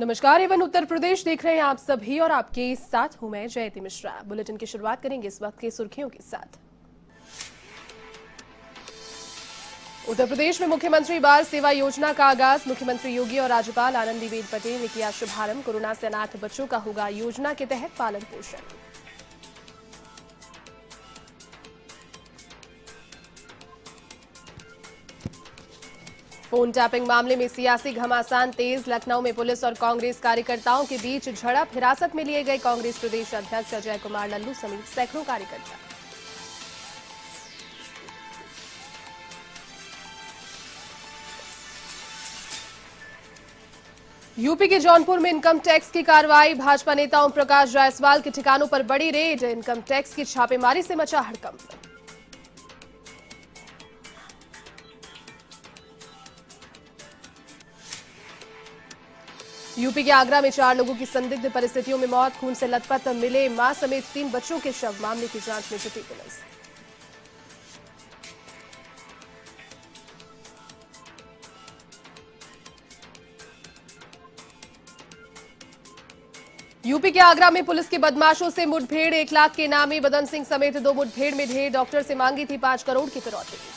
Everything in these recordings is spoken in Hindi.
नमस्कार, एवन उत्तर प्रदेश देख रहे हैं आप सभी और आपके साथ हूं मैं जयती मिश्रा। बुलेटिन की शुरुआत करेंगे इस वक्त के सुर्खियों के साथ। उत्तर प्रदेश में मुख्यमंत्री बाल सेवा योजना का आगाज। मुख्यमंत्री योगी और राज्यपाल आनंदीबेन पटेल ने किया शुभारंभ। कोरोना से अनाथ बच्चों का होगा योजना के तहत पालन पोषण। फोन टैपिंग मामले में सियासी घमासान तेज। लखनऊ में पुलिस और कांग्रेस कार्यकर्ताओं के बीच झड़प। हिरासत में लिए गए कांग्रेस प्रदेश अध्यक्ष अजय कुमार लल्लू समेत सैकड़ों कार्यकर्ता। यूपी के जौनपुर में इनकम टैक्स की कार्रवाई। भाजपा नेता ओम प्रकाश जायसवाल के ठिकानों पर बड़ी रेड। इनकम टैक्स की छापेमारी से मचा हड़कंप। यूपी के आगरा में 4 लोगों की संदिग्ध परिस्थितियों में मौत। खून से लथपथ मिले मां समेत 3 बच्चों के शव। मामले की जांच में जुटी पुलिस। यूपी के आगरा में पुलिस के बदमाशों से मुठभेड़। 1 लाख के इनामी बदन सिंह समेत 2 मुठभेड़ में ढेर। डॉक्टर से मांगी थी 5 करोड़ की फिरौती।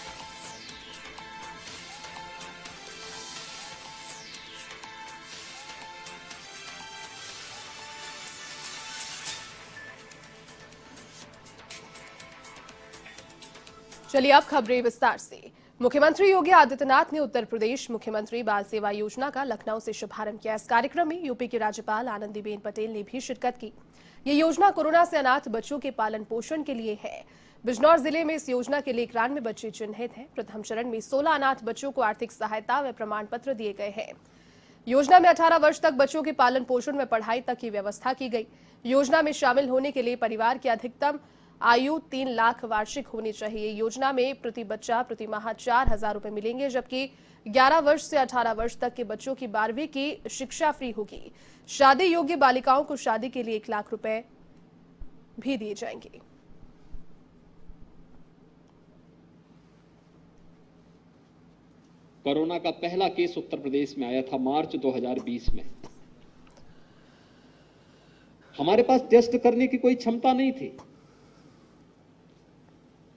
चलिए अब खबरें विस्तार से। मुख्यमंत्री योगी आदित्यनाथ ने उत्तर प्रदेश मुख्यमंत्री बाल सेवा योजना का लखनऊ से शुभारंभ किया। इस कार्यक्रम में यूपी की राज्यपाल आनंदीबेन पटेल ने भी शिरकत की। ये योजना कोरोना से अनाथ बच्चों के पालन पोषण के लिए है। बिजनौर जिले में इस योजना के लिए 91 बच्चे चिन्हित हैं। प्रथम चरण में 16 अनाथ बच्चों को आर्थिक सहायता व प्रमाण पत्र दिए गए हैं। योजना में 18 वर्ष तक बच्चों के पालन पोषण व पढ़ाई तक की व्यवस्था की गई। योजना में शामिल होने के लिए परिवार की अधिकतम आयु 3 लाख वार्षिक होनी चाहिए। योजना में प्रति बच्चा प्रति माह 4,000 रुपए मिलेंगे, जबकि 11 वर्ष से 18 वर्ष तक के बच्चों की 12वीं की शिक्षा फ्री होगी। शादी योग्य बालिकाओं को शादी के लिए 1 लाख रुपए भी दिए जाएंगे। कोरोना का पहला केस उत्तर प्रदेश में आया था मार्च 2020 में। हमारे पास टेस्ट करने की कोई क्षमता नहीं थी।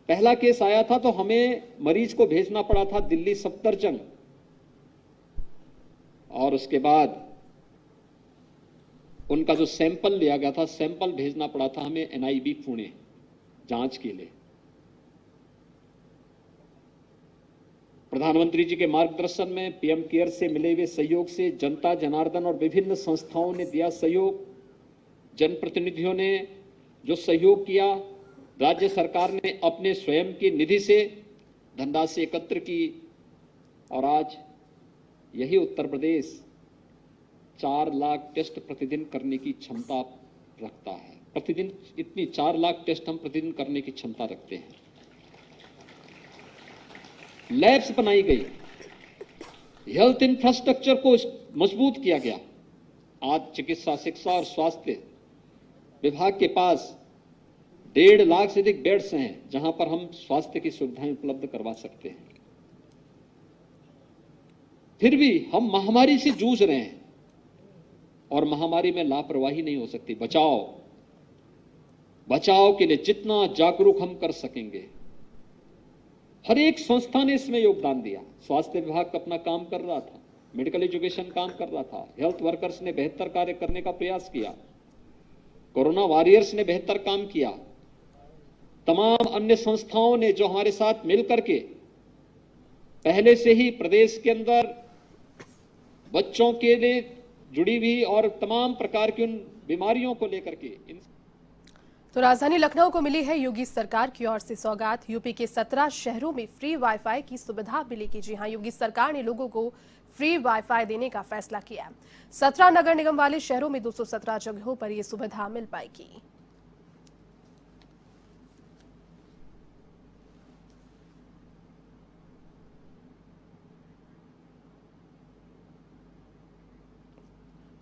पहला केस आया था तो हमें मरीज को भेजना पड़ा था दिल्ली सफदरजंग, और उसके बाद उनका जो सैंपल लिया गया था, सैंपल भेजना पड़ा था हमें एनआईबी पुणे जांच के लिए। प्रधानमंत्री जी के मार्गदर्शन में पीएम केयर से मिले हुए सहयोग से जनता जनार्दन और विभिन्न संस्थाओं ने दिया सहयोग, जनप्रतिनिधियों ने जो सहयोग किया, राज्य सरकार ने अपने स्वयं की निधि से धनराशि एकत्र की, और आज यही उत्तर प्रदेश 4 लाख टेस्ट प्रतिदिन करने की क्षमता रखता है। प्रतिदिन इतनी 4 लाख टेस्ट हम प्रतिदिन करने की क्षमता रखते हैं। लैब्स बनाई गई, हेल्थ इंफ्रास्ट्रक्चर को मजबूत किया गया। आज चिकित्सा, शिक्षा और स्वास्थ्य विभाग के पास 1.5 लाख से अधिक बेड्स हैं जहां पर हम स्वास्थ्य की सुविधाएं उपलब्ध करवा सकते हैं। फिर भी हम महामारी से जूझ रहे हैं और महामारी में लापरवाही नहीं हो सकती। बचाव के लिए जितना जागरूक हम कर सकेंगे, हर एक संस्था ने इसमें योगदान दिया। स्वास्थ्य विभाग अपना काम कर रहा था, मेडिकल एजुकेशन काम कर रहा था, हेल्थ वर्कर्स ने बेहतर कार्य करने का प्रयास किया, कोरोना वॉरियर्स ने बेहतर काम किया, तमाम अन्य संस्थाओं ने जो हमारे साथ मिलकर के पहले से ही प्रदेश के अंदर बच्चों के लिए जुड़ी हुई और तमाम प्रकार की उन बीमारियों को लेकर के तो राजधानी लखनऊ को मिली है योगी सरकार की ओर से सौगात। यूपी के 17 शहरों में फ्री वाईफाई की सुविधा मिलेगी। जी हां, योगी सरकार ने लोगों को फ्री वाईफाई देने का फैसला किया। 17 नगर निगम वाले शहरों में 217 जगहों पर यह सुविधा मिल पाएगी।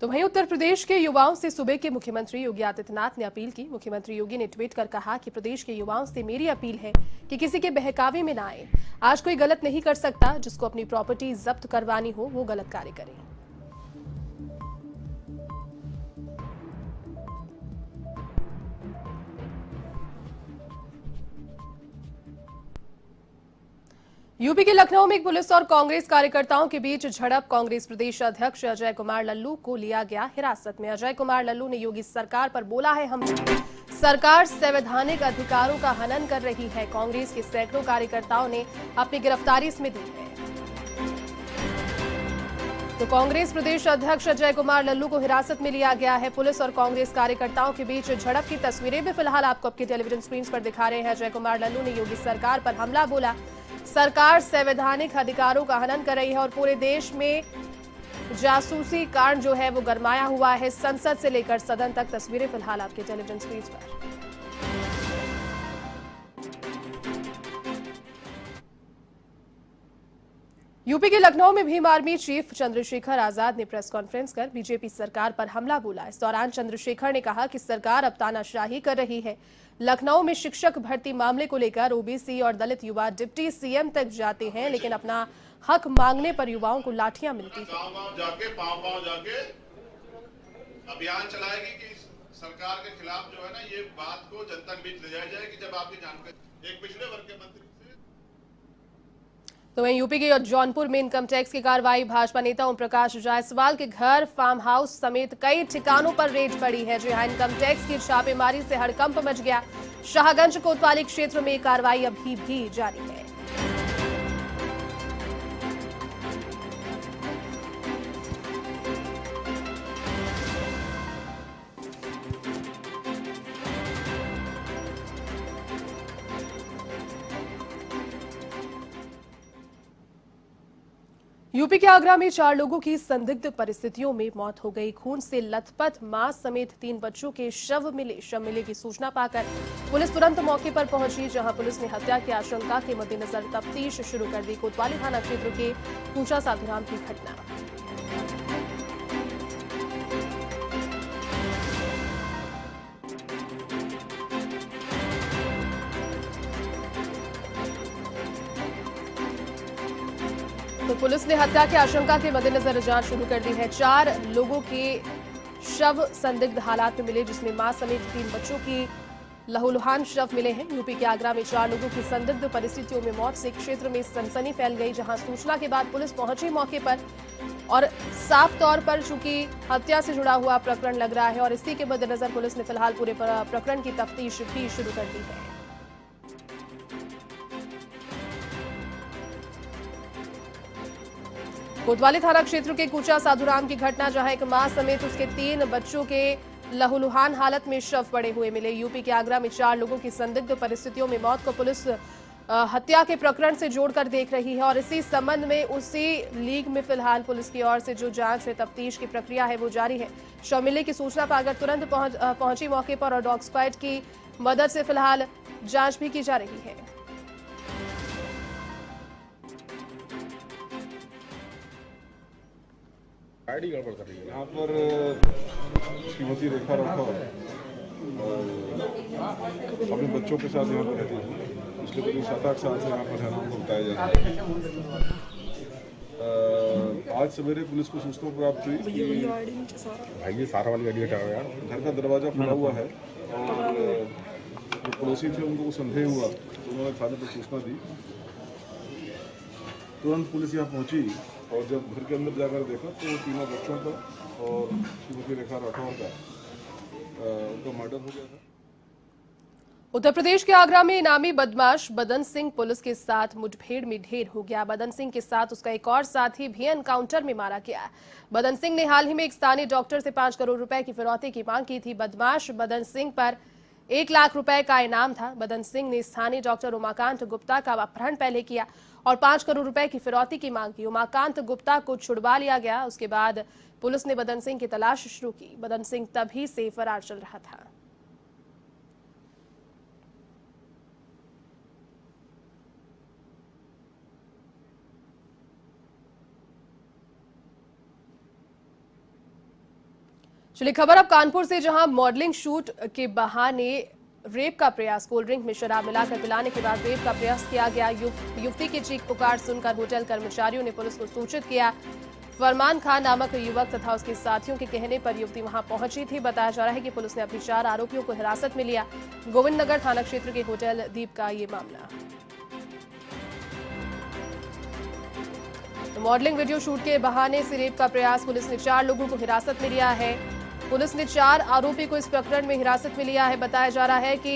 तो वहीं उत्तर प्रदेश के युवाओं से सूबे के मुख्यमंत्री योगी आदित्यनाथ ने अपील की। मुख्यमंत्री योगी ने ट्वीट कर कहा कि प्रदेश के युवाओं से मेरी अपील है कि किसी के बहकावे में ना आए। आज कोई गलत नहीं कर सकता। जिसको अपनी प्रॉपर्टी जब्त करवानी हो वो गलत कार्य करे। यूपी के लखनऊ में एक पुलिस और कांग्रेस कार्यकर्ताओं के बीच झड़प। कांग्रेस प्रदेश अध्यक्ष अजय कुमार लल्लू को लिया गया हिरासत में। अजय कुमार लल्लू ने योगी सरकार पर बोला है हमला। सरकार संवैधानिक अधिकारों का हनन कर रही है। कांग्रेस के सैकड़ों कार्यकर्ताओं ने अपनी गिरफ्तारी इसमें दी है। तो कांग्रेस प्रदेश अध्यक्ष अजय कुमार लल्लू को हिरासत में लिया गया है। पुलिस और कांग्रेस कार्यकर्ताओं के बीच झड़प की तस्वीरें भी फिलहाल आपको आपके टेलीविजन स्क्रीन पर दिखा रहे हैं। अजय कुमार लल्लू ने योगी सरकार पर हमला बोला। सरकार संवैधानिक अधिकारों का हनन कर रही है और पूरे देश में जासूसी कांड जो है वो गरमाया हुआ है। संसद से लेकर सदन तक तस्वीरें फिलहाल आपके टेलीविजन स्क्रीन पर। यूपी के लखनऊ में भीम आर्मी चीफ चंद्रशेखर आजाद ने प्रेस कॉन्फ्रेंस कर बीजेपी सरकार पर हमला बोला। इस दौरान चंद्रशेखर ने कहा कि सरकार अब तानाशाही कर रही है। लखनऊ में शिक्षक भर्ती मामले को लेकर ओबीसी और दलित युवा डिप्टी सीएम तक जाते हैं, लेकिन अपना हक मांगने पर युवाओं को लाठियां मिलती हैं। गांव-गांव जाके पांव-पांव जाके अभियान चलाएगी कि सरकार के खिलाफ जो है ना, ये बात को जनता के बीच ले जाया जाए कि जब आपकी जानकारी एक पिछड़े वर्ग के मंत्री। तो वहीं यूपी के जौनपुर में इनकम टैक्स की कार्रवाई। भाजपा नेता ओम प्रकाश जायसवाल के घर, फार्म हाउस समेत कई ठिकानों पर रेड पड़ी है, जहां इनकम टैक्स की छापेमारी से हड़कंप मच गया। शाहगंज कोतवाली क्षेत्र में कार्रवाई अभी भी जारी है। यूपी के आगरा में 4 लोगों की संदिग्ध परिस्थितियों में मौत हो गई। खून से लथपथ मां समेत 3 बच्चों के शव मिले की सूचना पाकर पुलिस तुरंत मौके पर पहुंची, जहां पुलिस ने हत्या की आशंका के मद्देनजर तफ्तीश शुरू कर दी। कोतवाली थाना क्षेत्र के ऊंचा साधुराम की घटना। तो पुलिस ने हत्या की आशंका के मद्देनजर जांच शुरू कर दी है। 4 लोगों के शव संदिग्ध हालात में मिले, जिसमें मां समेत 3 बच्चों की लहूलुहान शव मिले हैं। यूपी के आगरा में 4 लोगों की संदिग्ध परिस्थितियों में मौत से क्षेत्र में सनसनी फैल गई, जहां सूचना के बाद पुलिस पहुंची मौके पर और साफ तौर पर चूंकि हत्या से जुड़ा हुआ प्रकरण लग रहा है और इसी के मद्देनजर पुलिस ने फिलहाल पूरे प्रकरण की तफ्तीश भी शुरू कर दी है। कोतवाली थाना क्षेत्र के कूचा साधुराम की घटना, जहां एक मां समेत उसके 3 बच्चों के लहूलुहान हालत में शव पड़े हुए मिले। यूपी के आगरा में 4 लोगों की संदिग्ध परिस्थितियों में मौत को पुलिस हत्या के प्रकरण से जोड़कर देख रही है और इसी संबंध में उसी लीग में फिलहाल पुलिस की ओर से जो जांच है, तफ्तीश की प्रक्रिया है, वो जारी है। शव मिलने की सूचना पाकर तुरंत पहुंची मौके पर और डॉग स्क्वाड की मदद से फिलहाल जांच भी की जा रही है। आईडी गड़बड़ कर रही है। यहाँ पर श्रीमती रेखा राठौर अपने बच्चों के साथ यहाँ पर रहती है। पिछले करीब 7-8 साल से यहाँ पर है, नाम को बताया जा रहा है। आज सवेरे पुलिस को सूचना प्राप्त हुई कि भाई ये सारा वाली गाड़ी हटाओ यार, घर का दरवाजा खुला हुआ है और जो पड़ोसी थे उनको संदेह हुआ तो उन्होंने थाने पर सूचना दी। तुरंत पुलिस यहाँ पहुँची और जब घर के अंदर जाकर देखा तो 3 बच्चों का और श्रीमती रेखा राठौर का उनका मर्डर हो गया था। उत्तर प्रदेश के आगरा में इनामी बदमाश बदन सिंह पुलिस के साथ मुठभेड़ में ढेर हो गया। बदन सिंह के साथ उसका एक और साथी भी एनकाउंटर में मारा गया। बदन सिंह ने हाल ही में एक स्थानीय डॉक्टर से 5 करोड़ रुपए की फिरौती की मांग की थी। बदमाश बदन सिंह पर 1 लाख रुपए का इनाम था। बदन सिंह ने स्थानीय डॉक्टर उमाकांत गुप्ता का अपहरण पहले किया और 5 करोड़ रुपए की फिरौती की मांग की। उमाकांत गुप्ता को छुड़वा लिया गया। उसके बाद पुलिस ने बदन सिंह की तलाश शुरू की। बदन सिंह तभी से फरार चल रहा था। चलिए खबर अब कानपुर से, जहां मॉडलिंग शूट के बहाने रेप का प्रयास, कोल्ड ड्रिंक में शराब मिलाकर पिलाने के बाद रेप का प्रयास किया गया। युवती की चीख पुकार सुनकर होटल कर्मचारियों ने पुलिस को सूचित किया। फरमान खान नामक युवक तथा उसके साथियों के कहने पर युवती वहां पहुंची थी। बताया जा रहा है कि पुलिस ने अभी 4 आरोपियों को हिरासत में लिया। गोविंद नगर थाना क्षेत्र के होटल दीप का ये मामला। मॉडलिंग वीडियो शूट के बहाने से रेप का प्रयास, पुलिस ने 4 लोगों को हिरासत में लिया है। पुलिस ने 4 आरोपी को इस प्रकरण में हिरासत में लिया है। बताया जा रहा है कि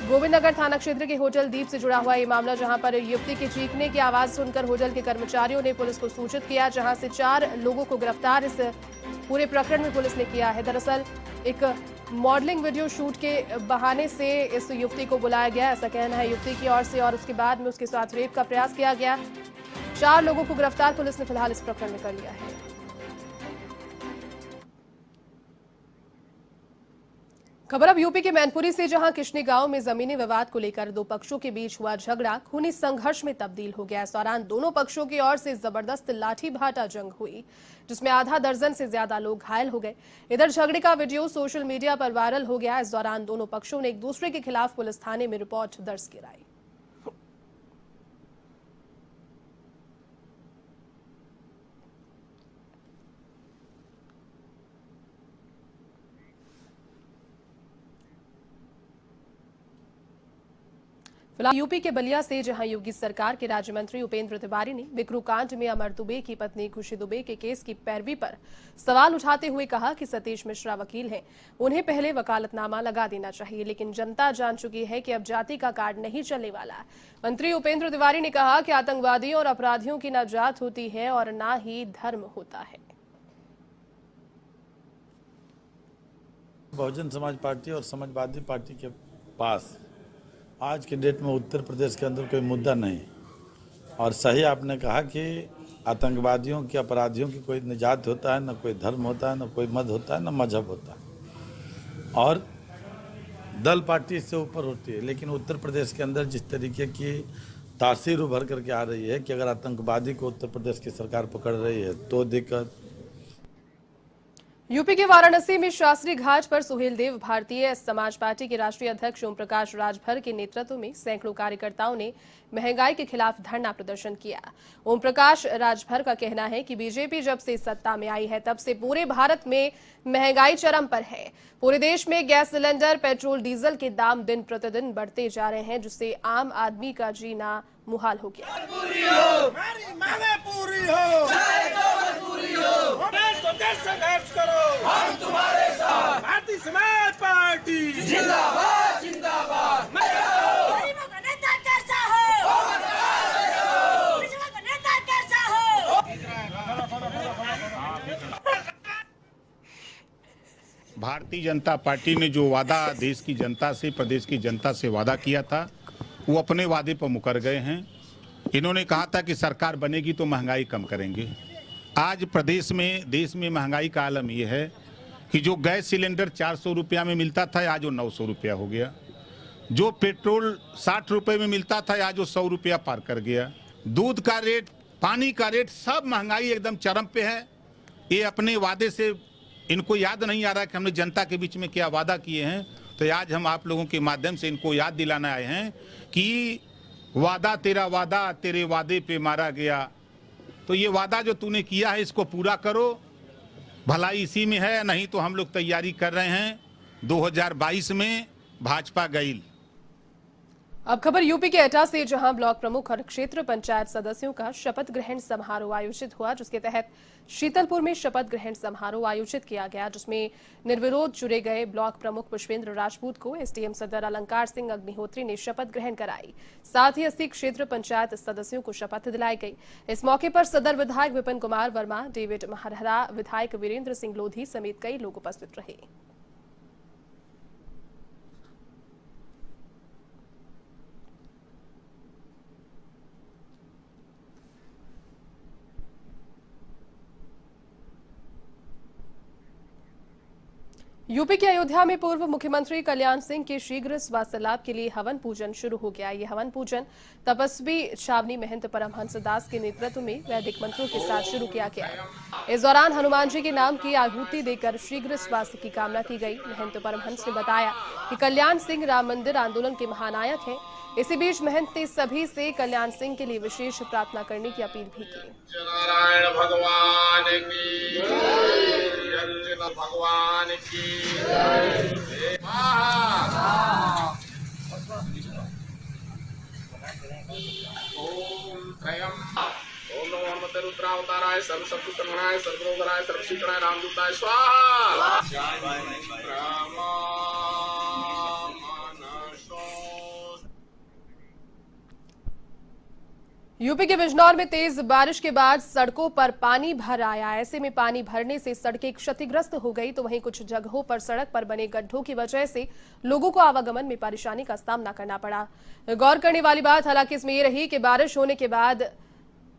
गोविंदनगर थाना क्षेत्र के होटल दीप से जुड़ा हुआ ये मामला, जहां पर युवती के चीखने की आवाज सुनकर होटल के कर्मचारियों ने पुलिस को सूचित किया, जहां से 4 लोगों को गिरफ्तार इस पूरे प्रकरण में पुलिस ने किया है। दरअसल एक मॉडलिंग वीडियो शूट के बहाने से इस युवती को बुलाया गया, ऐसा कहना है युवती की ओर से, और उसके बाद में उसके साथ रेप का प्रयास किया गया। 4 लोगों को गिरफ्तार पुलिस ने फिलहाल इस प्रकरण में कर लिया है। खबर अब यूपी के मैनपुरी से, जहां किशनी गांव में जमीनी विवाद को लेकर 2 पक्षों के बीच हुआ झगड़ा खूनी संघर्ष में तब्दील हो गया। इस दौरान दोनों पक्षों की ओर से जबरदस्त लाठी भाटा जंग हुई, जिसमें आधा दर्जन से ज्यादा लोग घायल हो गए। इधर झगड़े का वीडियो सोशल मीडिया पर वायरल हो गया। इस दौरान दोनों पक्षों ने एक दूसरे के खिलाफ पुलिस थाने में रिपोर्ट दर्ज कराई। फिलहाल यूपी के बलिया से, जहां योगी सरकार के राज्य मंत्री उपेंद्र तिवारी ने बिकरू कांड में अमर दुबे की पत्नी खुशी दुबे के केस की पैरवी पर सवाल उठाते हुए कहा कि सतीश मिश्रा वकील हैं, उन्हें पहले वकालतनामा लगा देना चाहिए, लेकिन जनता जान चुकी है कि अब जाति का कार्ड नहीं चलने वाला। मंत्री उपेंद्र तिवारी ने कहा कि आतंकवादियों और अपराधियों की न जात होती है और न ही धर्म होता है। बहुजन समाज पार्टी और समाजवादी पार्टी के पास आज के डेट में उत्तर प्रदेश के अंदर कोई मुद्दा नहीं, और सही आपने कहा कि आतंकवादियों की, अपराधियों की कोई न जात होता है, न कोई धर्म होता है, न कोई मत होता है, न मजहब होता है, और दल पार्टी इससे ऊपर होती है। लेकिन उत्तर प्रदेश के अंदर जिस तरीके की तासीर उभर करके आ रही है कि अगर आतंकवादी को उत्तर प्रदेश की सरकार पकड़ रही है तो दिक्कत। यूपी के वाराणसी में शास्त्री घाट पर सुहेलदेव भारतीय समाज पार्टी के राष्ट्रीय अध्यक्ष ओम प्रकाश राजभर के नेतृत्व में सैकड़ों कार्यकर्ताओं ने महंगाई के खिलाफ धरना प्रदर्शन किया। ओम प्रकाश राजभर का कहना है कि बीजेपी जब से सत्ता में आई है तब से पूरे भारत में महंगाई चरम पर है। पूरे देश में गैस सिलेंडर, पेट्रोल, डीजल के दाम दिन प्रतिदिन बढ़ते जा रहे हैं, जिससे आम आदमी का जीना मुहाल हो गया। संघर्ष करो, हम तुम्हारे साथ, भारतीय समाज पार्टी जिंदाबाद जिंदाबाद। गरीबों का नेता कैसा हो, पिछड़ों का नेता कैसा हो। भारतीय जनता पार्टी ने जो वादा देश की जनता से, प्रदेश की जनता से वादा किया था, वो अपने वादे पर मुकर गए हैं। इन्होंने कहा था कि सरकार बनेगी तो महंगाई कम करेंगे। आज प्रदेश में, देश में महंगाई का आलम यह है कि जो गैस सिलेंडर 400 रुपया में मिलता था आज वो 900 रुपया हो गया। जो पेट्रोल 60 रुपये में मिलता था आज वो 100 रुपया पार कर गया। दूध का रेट, पानी का रेट, सब महंगाई एकदम चरम पे है। ये अपने वादे से इनको याद नहीं आ रहा कि हमने जनता के बीच में क्या वादा किए हैं। तो आज हम आप लोगों के माध्यम से इनको याद दिलाना आए हैं कि वादा तेरा वादा, तेरे वादे पे मारा गया। तो ये वादा जो तूने किया है इसको पूरा करो। भलाई इसी में है, नहीं तो हम लोग तैयारी कर रहे हैं 2022 में भाजपा गईल। अब खबर यूपी के एटा से, जहां ब्लॉक प्रमुख और क्षेत्र पंचायत सदस्यों का शपथ ग्रहण समारोह आयोजित हुआ, जिसके तहत शीतलपुर में शपथ ग्रहण समारोह आयोजित किया गया, जिसमें निर्विरोध चुने गए ब्लॉक प्रमुख पुष्पेंद्र राजपूत को एसडीएम सदर अलंकार सिंह अग्निहोत्री ने शपथ ग्रहण कराई। साथ ही 80 क्षेत्र पंचायत सदस्यों को शपथ दिलाई गई। इस मौके पर सदर विधायक विपिन कुमार वर्मा, डेविड महरहरा, विधायक वीरेंद्र सिंह लोधी समेत कई लोग उपस्थित रहे। यूपी के अयोध्या में पूर्व मुख्यमंत्री कल्याण सिंह के शीघ्र स्वास्थ्य लाभ के लिए हवन पूजन शुरू हो गया। ये हवन पूजन तपस्वी छावनी महंत परमहंस दास के नेतृत्व में वैदिक मंत्रों के साथ शुरू किया गया। इस दौरान हनुमान जी के नाम की आहुति देकर शीघ्र स्वास्थ्य की कामना की गई। महंत परमहंस ने बताया कि कल्याण सिंह राम मंदिर आंदोलन के महानायक हैं। इसी बीच महंत ने सभी से कल्याण सिंह के लिए विशेष प्रार्थना करने की अपील भी की। नारायण भगवान की भगवान की ओम त्रयंबकं रुद्रावताराय सर्व शत्रु संहरणाय सर्वरोगहराय सर्वशीतलाय रामदूताय स्वाहा। यूपी के बिजनौर में तेज बारिश के बाद सड़कों पर पानी भर आया। ऐसे में पानी भरने से सड़कें क्षतिग्रस्त हो गई, तो वहीं कुछ जगहों पर सड़क पर बने गड्ढों की वजह से लोगों को आवागमन में परेशानी का सामना करना पड़ा। गौर करने वाली बात हालांकि इसमें यह रही कि बारिश होने के बाद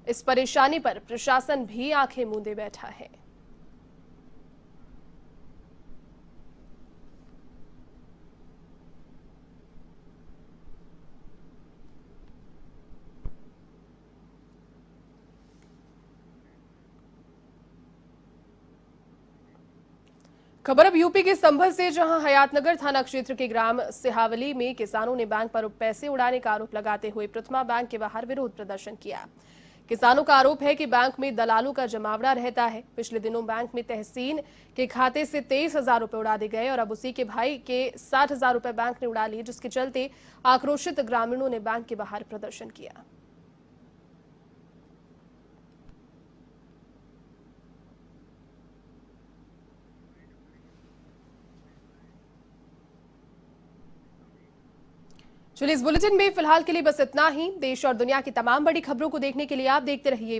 इस परेशानी पर प्रशासन भी आंखें मूंदे बैठा है। खबर अब यूपी के संभल से, जहां हयातनगर थाना क्षेत्र के ग्राम सिहावली में किसानों ने बैंक पर पैसे उड़ाने का आरोप लगाते हुए प्रथमा बैंक के बाहर विरोध प्रदर्शन किया। किसानों का आरोप है कि बैंक में दलालों का जमावड़ा रहता है। पिछले दिनों बैंक में तहसीन के खाते से 23,000 रुपए उड़ा दिए गए और अब उसी के भाई के 60,000 रुपए बैंक ने उड़ा लिए, जिसके चलते आक्रोशित ग्रामीणों ने बैंक के बाहर प्रदर्शन किया। चलिए, इस बुलेटिन में फिलहाल के लिए बस इतना ही। देश और दुनिया की तमाम बड़ी खबरों को देखने के लिए आप देखते रहिए